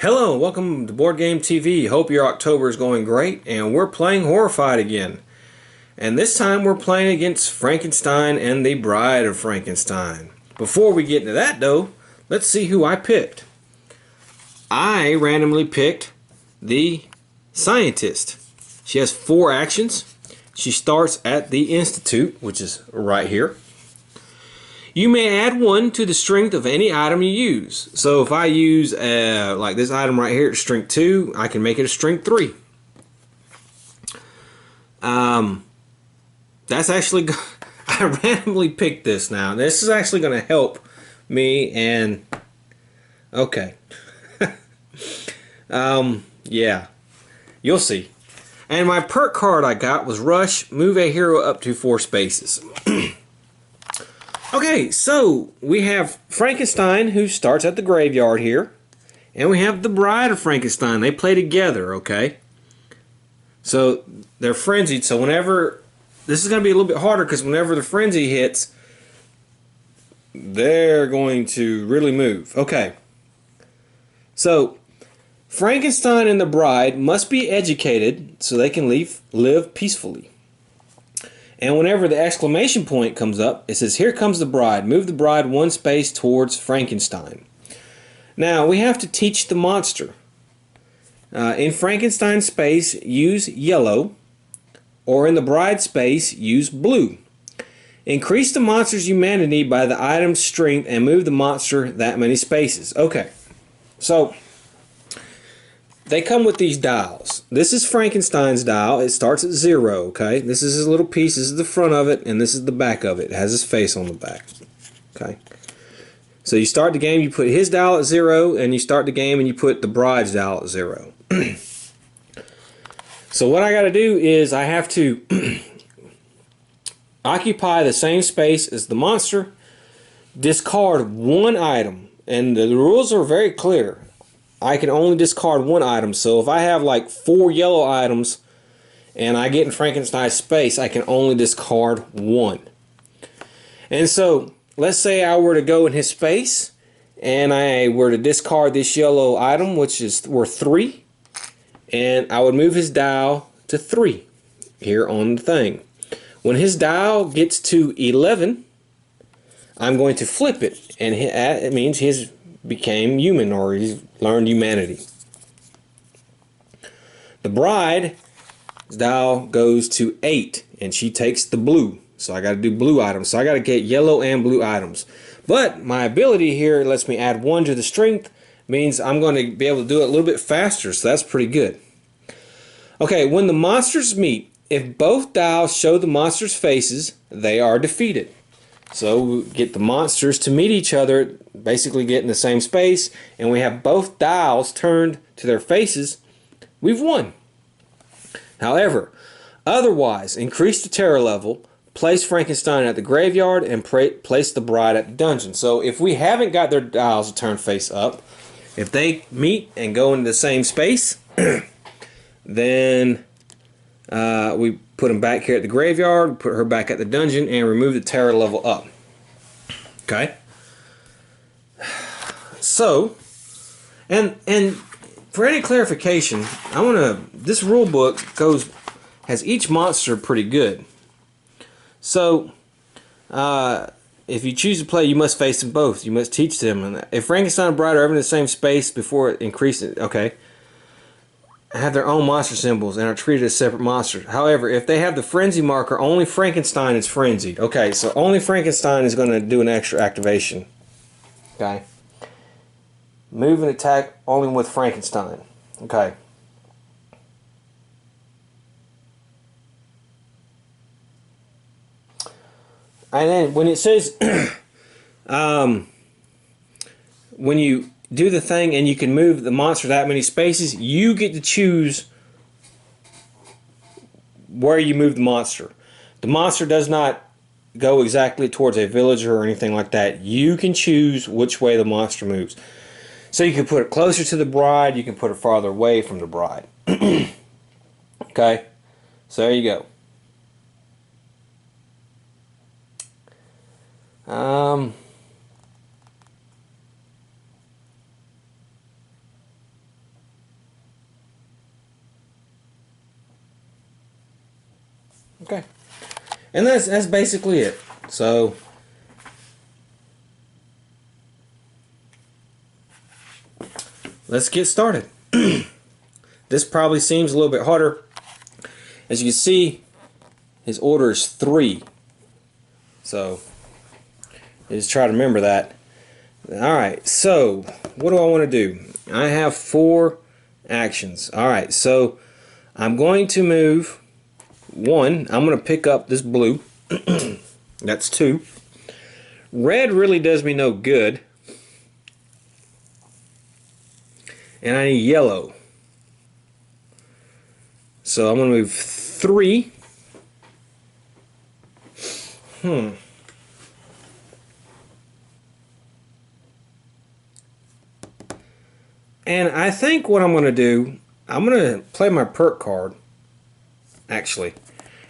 Hello, welcome to Board Game TV. Hope your October is going great, and we're playing Horrified again. And this time we're playing against Frankenstein and the Bride of Frankenstein. Before we get into that though, let's see who I picked. I randomly picked the scientist. She has 4 actions. She starts at the Institute, which is right here. You may add 1 to the strength of any item you use. So if I use like this item right here, strength 2, I can make it a strength 3. That's actually, I randomly picked this now. This is actually going to help me and, okay. Yeah, you'll see. And my perk card I got was Rush, move a hero up to 4 spaces. Okay, so we have Frankenstein, who starts at the graveyard here, and we have the Bride of Frankenstein. They play together, okay? So they're frenzied, so whenever, this is going to be a little bit harder because whenever the frenzy hits, they're going to really move. Okay, so Frankenstein and the Bride must be educated so they can live peacefully. And whenever the exclamation point comes up, it says, "Here comes the bride. Move the bride 1 space towards Frankenstein." Now, we have to teach the monster. In Frankenstein's space, use yellow, or in the bride space, use blue. Increase the monster's humanity by the item's strength and move the monster that many spaces. Okay, so they come with these dials. This is Frankenstein's dial. It starts at 0, okay? This is his little piece. This is the front of it, and this is the back of it. It has his face on the back, okay? So you start the game, you put his dial at 0, and you start the game and you put the bride's dial at 0. So what I got to do is I have to occupy the same space as the monster, discard 1 item, and the rules are very clear. I can only discard 1 item. So if I have like 4 yellow items and I get in Frankenstein's space, I can only discard 1. And so let's say I were to go in his space and I were to discard this yellow item, which is worth 3, and I would move his dial to 3 here on the thing. When his dial gets to 11, I'm going to flip it, and it means his became human, or he's learned humanity. The bride's dial goes to 8, and she takes the blue. So I got to do blue items. So I got to get yellow and blue items. But my ability here lets me add 1 to the strength, means I'm going to be able to do it a little bit faster. So that's pretty good. Okay, when the monsters meet, if both dials show the monsters' faces, they are defeated. So we get the monsters to meet each other, basically get in the same space, and we have both dials turned to their faces, we've won. However, otherwise, increase the terror level, place Frankenstein at the graveyard, and place the bride at the dungeon. So if we haven't got their dials turned face up, if they meet and go into the same space, then we put them back here at the graveyard, put her back at the dungeon, and remove the terror level up. Okay? So, and for any clarification, this rule book has each monster pretty good. So, if you choose to play, you must face them both. You must teach them. And if Frankenstein and Bride are ever in the same space before it increases, okay, have their own monster symbols and are treated as separate monsters. However, if they have the frenzy marker, only Frankenstein is frenzied. Okay, so only Frankenstein is going to do an extra activation. Okay. Move and attack only with Frankenstein. Okay. And then when it says, when you do the thing and you can move the monster that many spaces, you get to choose where you move the monster. The monster does not go exactly towards a villager or anything like that. You can choose which way the monster moves. So you can put it closer to the bride, you can put it farther away from the bride. Okay, so there you go. Okay. And that's basically it. So let's get started. This probably seems a little bit harder. As you can see, his order is 3. So just try to remember that. Alright, so what do I want to do? I have 4 actions. Alright, so I'm going to move 1. I'm going to pick up this blue. That's 2. Red really does me no good. And I need yellow. So I'm going to move 3. And I think what I'm going to do, I'm going to play my perk card, actually.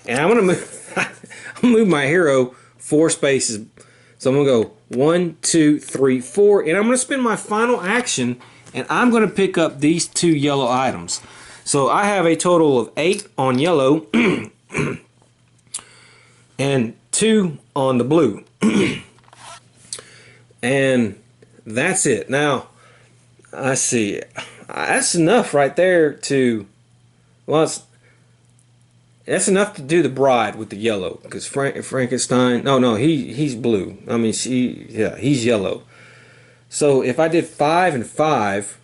And I'm going to move my hero 4 spaces. So I'm going to go 1, 2, 3, 4. And I'm going to spend my final action, and I'm going to pick up these 2 yellow items. So I have a total of 8 on yellow and 2 on the blue. And that's it. Now, I see. That's enough right there to, well, that's enough to do the bride with the yellow, because Frankenstein, no, he's blue. I mean, he's yellow. So if I did 5 and 5,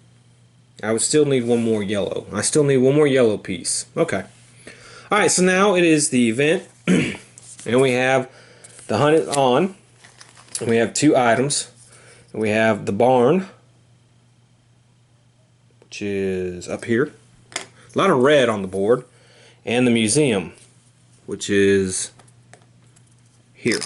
I would still need 1 more yellow. I still need 1 more yellow piece. Okay. Alright, so now it is the event. And we have the hunt is on. And we have 2 items. And we have the barn, which is up here. A lot of red on the board. And the museum, which is here.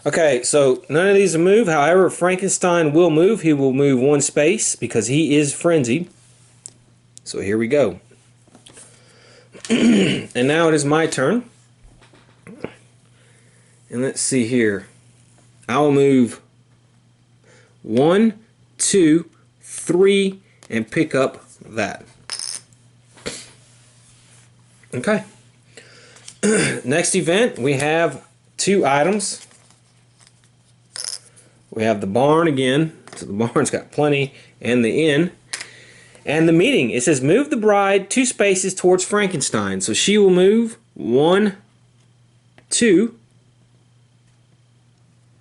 Okay, so none of these will move. However, Frankenstein will move. He will move 1 space because he is frenzied. So here we go. And now it is my turn. And let's see here. I will move 1, 2, 3, and pick up that. Okay. Next event, we have 2 items. We have the barn again. So the barn's got plenty. And the inn. And the meeting. It says move the bride 2 spaces towards Frankenstein. So she will move 1, 2.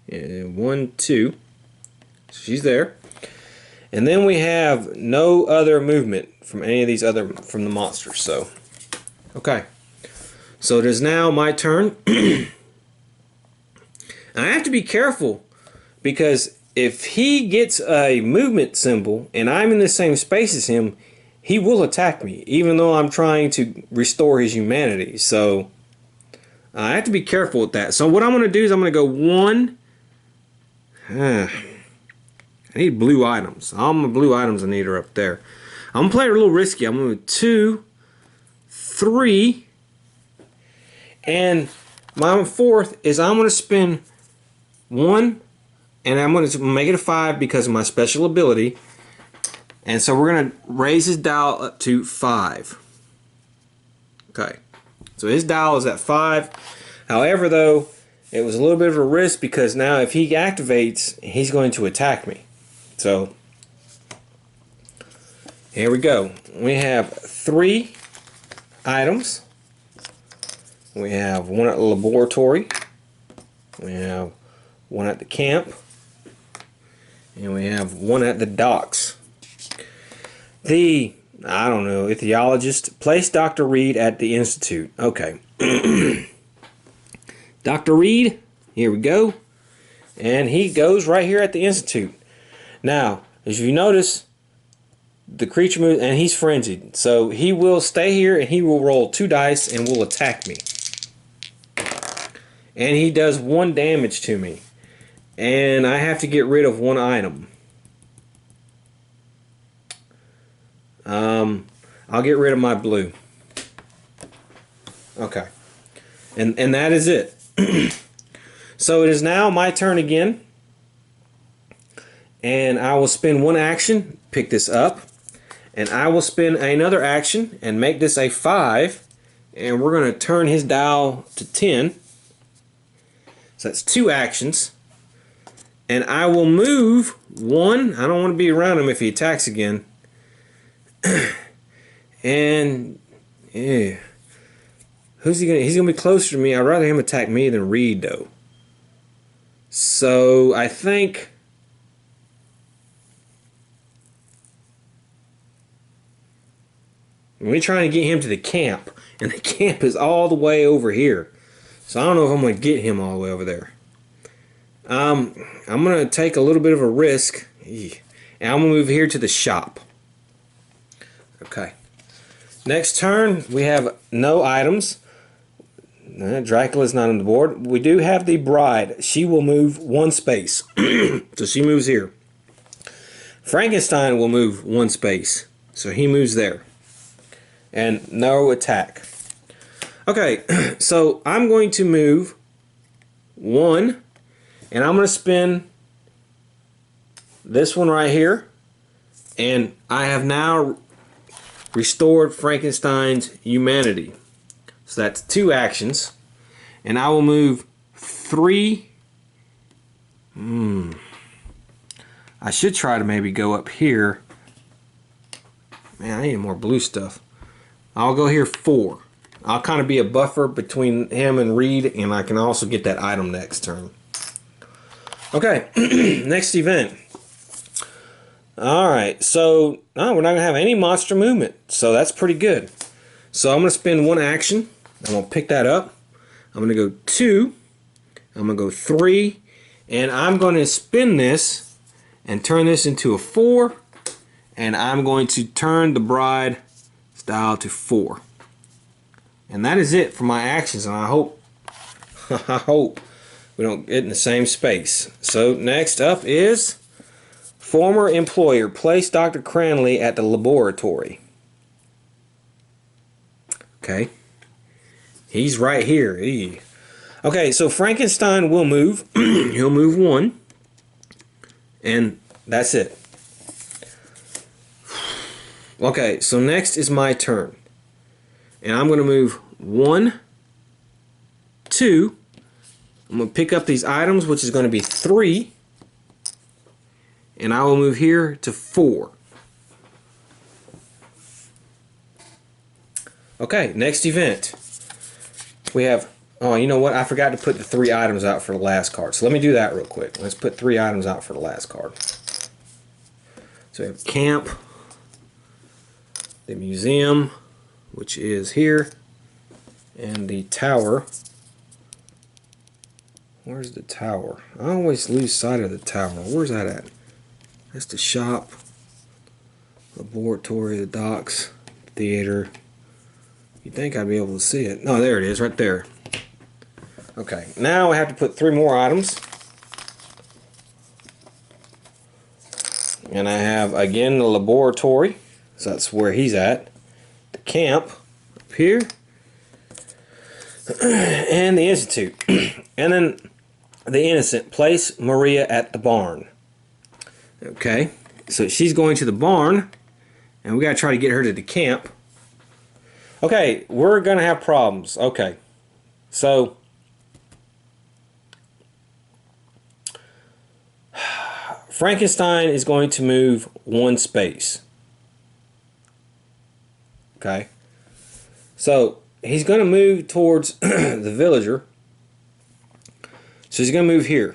1, 2. So she's there. And then we have no other movement from any of these other, from the monsters. So, okay. So it is now my turn. And I have to be careful, because if he gets a movement symbol and I'm in the same space as him, he will attack me, even though I'm trying to restore his humanity. So I have to be careful with that. So what I'm going to do is I'm going to go 1. I need blue items. All my blue items I need are up there. I'm going to play it a little risky. I'm going to 2, 3, and my 4th is I'm going to spin 1, and I'm going to make it a 5 because of my special ability. And so we're going to raise his dial up to 5. Okay. So his dial is at 5. However, though, it was a little bit of a risk, because now if he activates, he's going to attack me. So here we go. We have 3 items. We have 1 at the laboratory. We have 1 at the camp. And we have 1 at the docks. The, I don't know, ethologist, place Dr. Reed at the Institute. Okay. Dr. Reed, here we go. And he goes right here at the Institute. Now, as you notice, the creature moves, and he's frenzied. So he will stay here, and he will roll 2 dice and will attack me. And he does 1 damage to me. And I have to get rid of 1 item. I'll get rid of my blue. Okay. And that is it. So it is now my turn again. And I will spend 1 action, pick this up. And I will spend another action and make this a 5. and we're going to turn his dial to 10. So that's 2 actions. And I will move 1. I don't want to be around him if he attacks again. And yeah, who's he gonna? He's gonna be closer to me. I'd rather him attack me than Reed, though. So I think we're trying to get him to the camp, and the camp is all the way over here. So I don't know if I'm gonna get him all the way over there. I'm gonna take a little bit of a risk, and I'm gonna move here to the shop. Okay. Next turn, we have no items. Dracula's not on the board. We do have the bride. She will move 1 space. So she moves here. Frankenstein will move 1 space. So he moves there. And no attack. Okay, so I'm going to move 1. And I'm going to spin this one right here. And I have now restored Frankenstein's humanity. So that's 2 actions. And I will move 3. I should try to maybe go up here. Man, I need more blue stuff. I'll go here 4. I'll kind of be a buffer between him and Reed, and I can also get that item next turn. Okay, next event. Alright, so we're not going to have any monster movement, so that's pretty good. So I'm going to spend 1 action. I'm going to pick that up. I'm going to go 2. I'm going to go 3. And I'm going to spin this and turn this into a 4. And I'm going to turn the bride style to 4. And that is it for my actions. And I hope we don't get in the same space. So next up is former employer. Place Dr. Cranley at the laboratory. Okay. He's right here. Okay, so Frankenstein will move. He'll move 1. And that's it. Okay, so next is my turn. And I'm going to move 1, 2. I'm going to pick up these items, which is going to be 3. And I will move here to 4. Okay, next event. We have, oh, you know what? I forgot to put the 3 items out for the last card. So let me do that real quick. Let's put 3 items out for the last card. So we have camp, the museum, which is here, and the tower. Where's the tower? I always lose sight of the tower. Where's that at? That's the shop, laboratory, the docks, theater. You'd think I'd be able to see it. No, there it is, right there. Okay, now I have to put 3 more items. And I have, again, the laboratory. So that's where he's at. The camp, up here. And the institute. And then the innocent. Place Maria at the barn. Okay, so she's going to the barn. And we got to try to get her to the camp. Okay, we're going to have problems. Okay, so Frankenstein is going to move 1 space. Okay, so he's going to move towards the villager. So he's going to move here.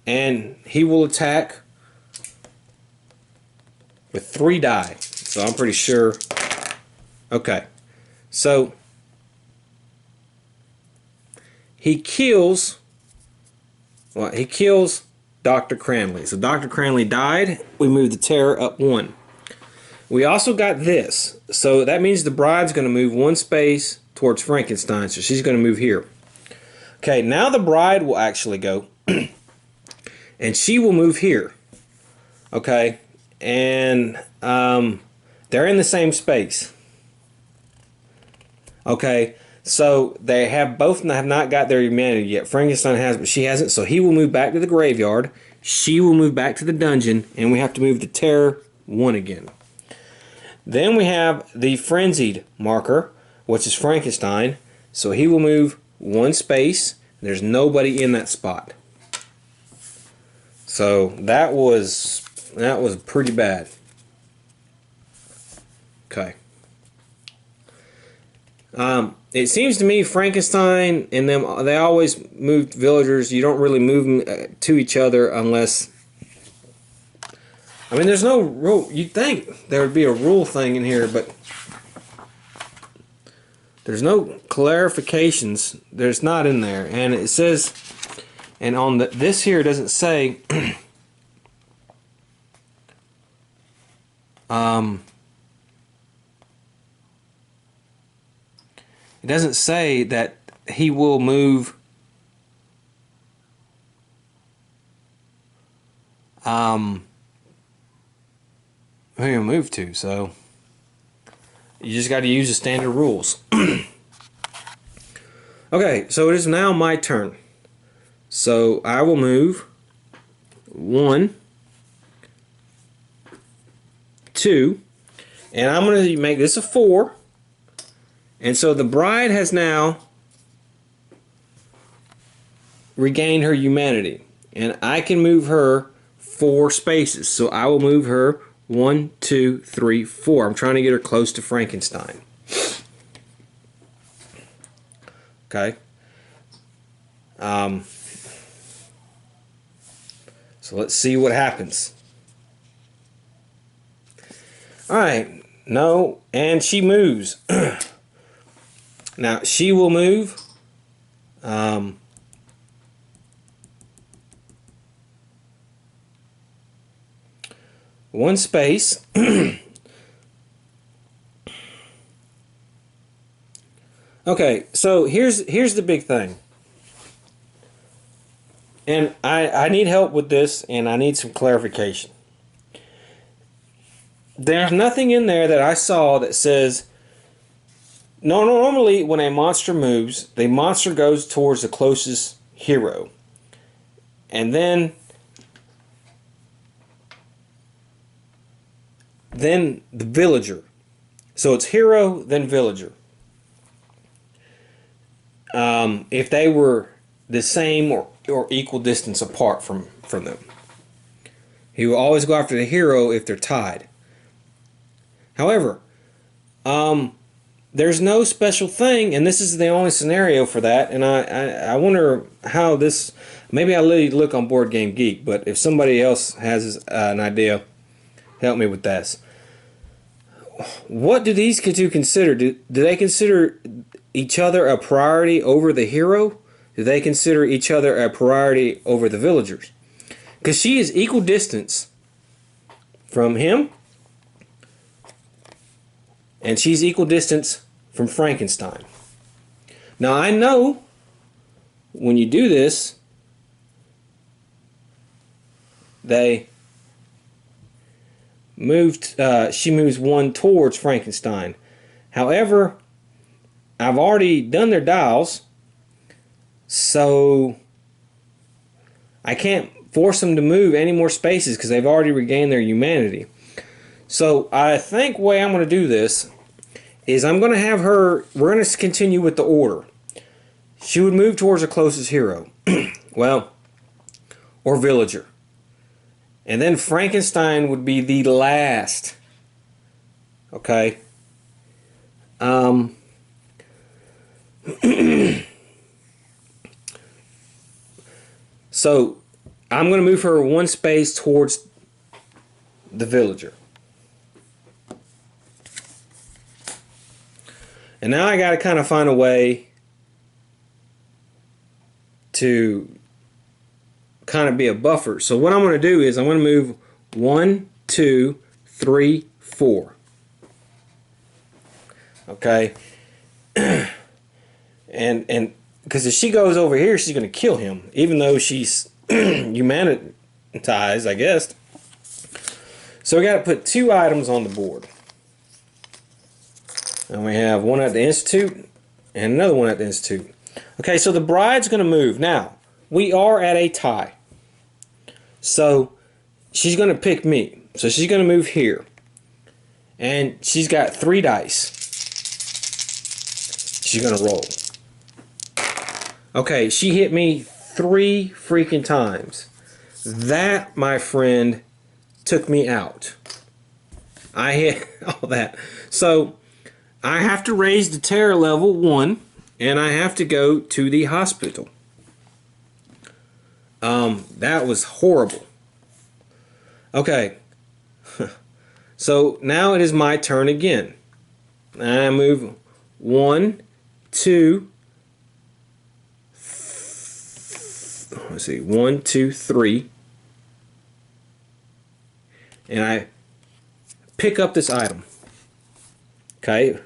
And he will attack with 3 die. So I'm pretty sure. Okay, so he kills Dr. Cranley. So Dr. Cranley died. We moved the terror up 1. We also got this. So that means the bride's going to move 1 space towards Frankenstein. So she's going to move here. Okay, now the bride will actually go. And she will move here. Okay, and they're in the same space. Okay, so they have both have not got their humanity yet. Frankenstein has, but she hasn't. So he will move back to the graveyard. She will move back to the dungeon, and we have to move the terror 1 again. Then we have the frenzied marker. which is Frankenstein. So he will move one space. There's nobody in that spot. So that was pretty bad. Okay. It seems to me Frankenstein and them, they always moved villagers. You don't really move them to each other unless, I mean, there's no rule. You'd think there would be a rule thing in here, but there's no clarifications. There's not in there. And it says, and on this here doesn't say it doesn't say that he will move who he'll move to, so you just got to use the standard rules. Okay, so it is now my turn. So I will move 1, 2, and I'm going to make this a 4. And so the bride has now regained her humanity. And I can move her 4 spaces. So I will move her 1, 2, 3, 4. I'm trying to get her close to Frankenstein. Okay. So let's see what happens. Alright. No. And she moves. Now, she will move one space. Okay, so here's the big thing. And I need help with this, and I need some clarification. There's nothing in there that I saw that says, no, normally when a monster moves, the monster goes towards the closest hero. And then the villager. So it's hero, then villager. If they were the same or equal distance apart from them. He will always go after the hero if they're tied. However, there's no special thing, and this is the only scenario for that, and I wonder how this, maybe I'll let you look on Board Game Geek, but if somebody else has an idea, help me with this. What do these two consider? Do they consider each other a priority over the hero? Do they consider each other a priority over the villagers? Because she is equal distance from him, and she's equal distance from Frankenstein. Now I know when you do this, they moved. She moves 1 towards Frankenstein. However, I've already done their dials, so I can't force them to move any more spaces because they've already regained their humanity. So I think the way I'm going to do this is I'm going to have her, we're going to continue with the order. She would move towards the closest hero. Well, or villager. And then Frankenstein would be the last. Okay. So I'm going to move her 1 space towards the villager. And now I got to kind of find a way to kind of be a buffer. So what I'm going to do is I'm going to move 1, 2, 3, 4. Okay. And because if she goes over here, she's going to kill him, even though she's humanitized, I guess. So we got to put 2 items on the board. And we have one at the Institute and another one at the Institute. Okay, so the bride's going to move. Now, we are at a tie. So she's going to pick me. So she's going to move here. And she's got 3 dice. she's going to roll. Okay, she hit me 3 freaking times. That, my friend, took me out. I hit all that. So, I have to raise the terror level 1, and I have to go to the hospital. That was horrible. Okay. So, now it is my turn again. I move 1, 2, let's see, 1, 2, 3, and I pick up this item. Okay,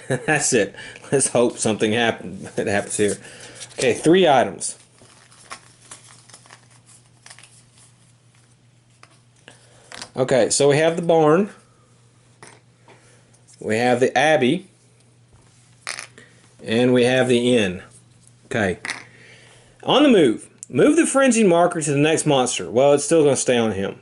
that's it. Let's hope something happens here. Okay, 3 items. Okay, so we have the barn, we have the abbey, and we have the inn. Okay. On the move. Move the frenzied marker to the next monster. Well, it's still going to stay on him.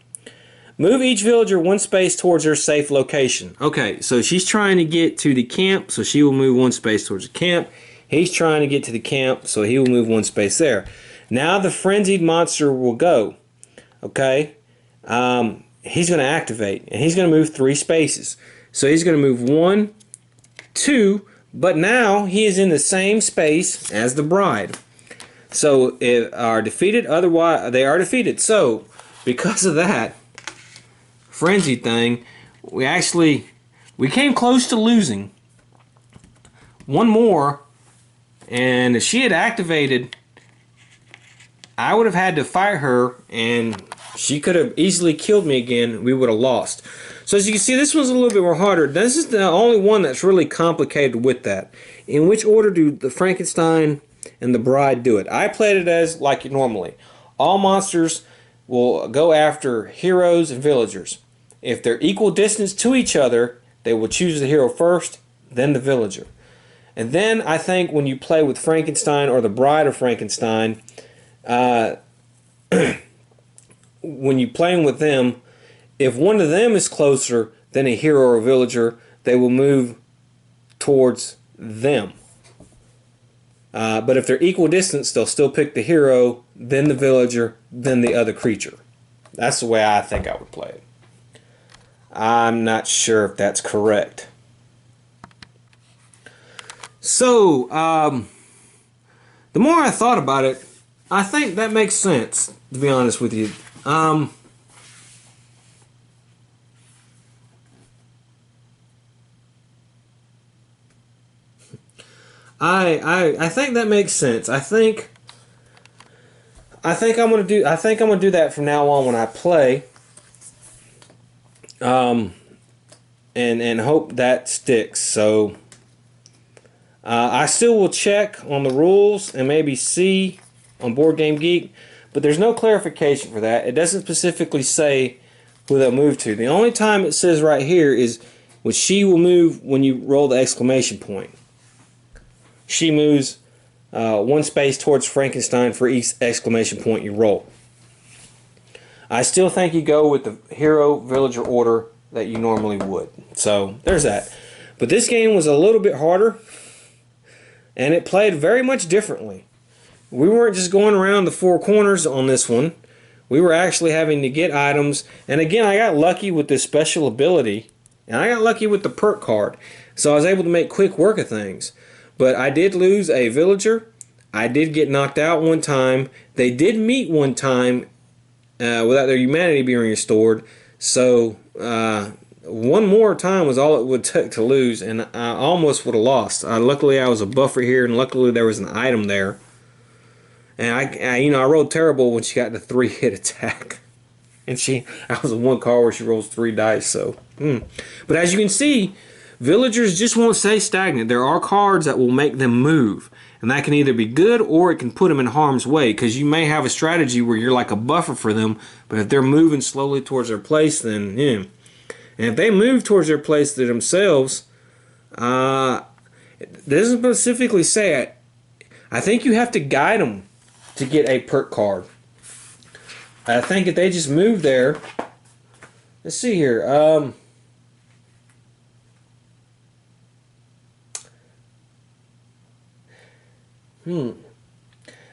Move each villager 1 space towards their safe location. Okay, so she's trying to get to the camp, so she will move 1 space towards the camp. He's trying to get to the camp, so he will move 1 space there. Now the frenzied monster will go. Okay? He's going to activate, and he's going to move 3 spaces. So he's going to move 1, 2, but now he is in the same space as the bride. So if are defeated, otherwise they are defeated. So because of that frenzy thing, we came close to losing. 1 more, and if she had activated, I would have had to fight her, and she could have easily killed me again. We would have lost. So as you can see, this one's a little bit more harder. This is the only one that's really complicated with that. In which order do the Frankenstein and the bride do it? I played it as like normally. All monsters will go after heroes and villagers. If they're equal distance to each other, they will choose the hero first, then the villager. And then I think when you play with Frankenstein or the bride of Frankenstein, when you're playing with them, if one of them is closer than a hero or a villager, they will move towards them. But if they're equal distance, they'll still pick the hero, then the villager, then the other creature. That's the way I think I would play it. I'm not sure if that's correct. So, the more I thought about it, I think that makes sense, to be honest with you. I think that makes sense. I think I'm gonna do that from now on when I play. And hope that sticks. So I still will check on the rules and maybe see on Board Game Geek, but there's no clarification for that. It doesn't specifically say who they'll move to. The only time it says right here is when she will move when you roll the exclamation point. She moves 1 space towards Frankenstein for each exclamation point you roll. I still think you go with the hero villager order that you normally would. So there's that. But this game was a little bit harder, and it played very much differently. We weren't just going around the 4 corners on this one. We were actually having to get items. And again, I got lucky with this special ability, and I got lucky with the perk card. So I was able to make quick work of things. But I did lose a villager. I did get knocked out 1 time. They did meet 1 time without their humanity being restored. So 1 more time was all it would take to lose, and I almost would have lost. Luckily, I was a buffer here, and luckily there was an item there. And I rolled terrible when she got the 3-hit attack, and I was a 1 card where she rolls 3 dice. So, but as you can see, villagers just won't stay stagnant. There are cards that will make them move. And that can either be good or it can put them in harm's way, because you may have a strategy where you're like a buffer for them, but if they're moving slowly towards their place, then yeah. And if they move towards their place to themselves, it doesn't specifically say it. I think you have to guide them to get a perk card. I think if they just move there, let's see here.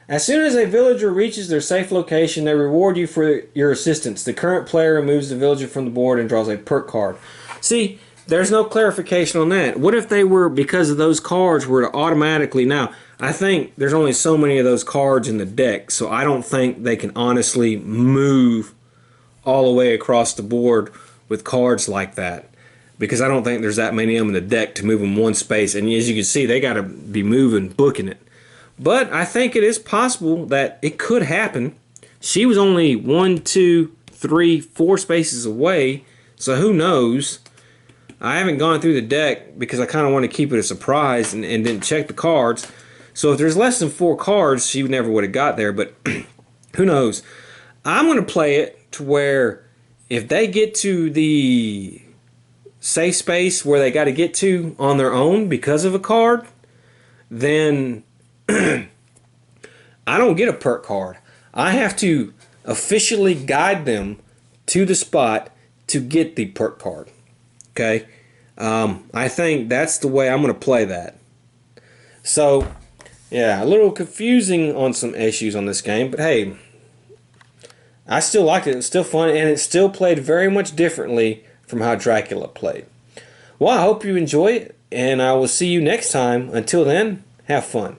As soon as a villager reaches their safe location, they reward you for your assistance. The current player removes the villager from the board and draws a perk card. See, there's no clarification on that. What if they were, because of those cards, were to automatically... Now, I think there's only so many of those cards in the deck, so I don't think they can honestly move all the way across the board with cards like that. Because I don't think there's that many of them in the deck to move them one space. And as you can see, they got to be moving, booking it. But I think it is possible that it could happen. She was only 1, 2, 3, 4 spaces away. So who knows? I haven't gone through the deck because I kind of want to keep it a surprise and didn't check the cards. So if there's less than 4 cards, she never would have got there. But who knows? I'm going to play it to where if they get to the safe space where they got to get to on their own because of a card, then I don't get a perk card. I have to officially guide them to the spot to get the perk card. Okay? I think that's the way I'm going to play that. So, yeah, a little confusing on some issues on this game, but hey, I still liked it. It was still fun, and it still played very much differently from how Dracula played. Well, I hope you enjoy it, and I will see you next time. Until then, have fun.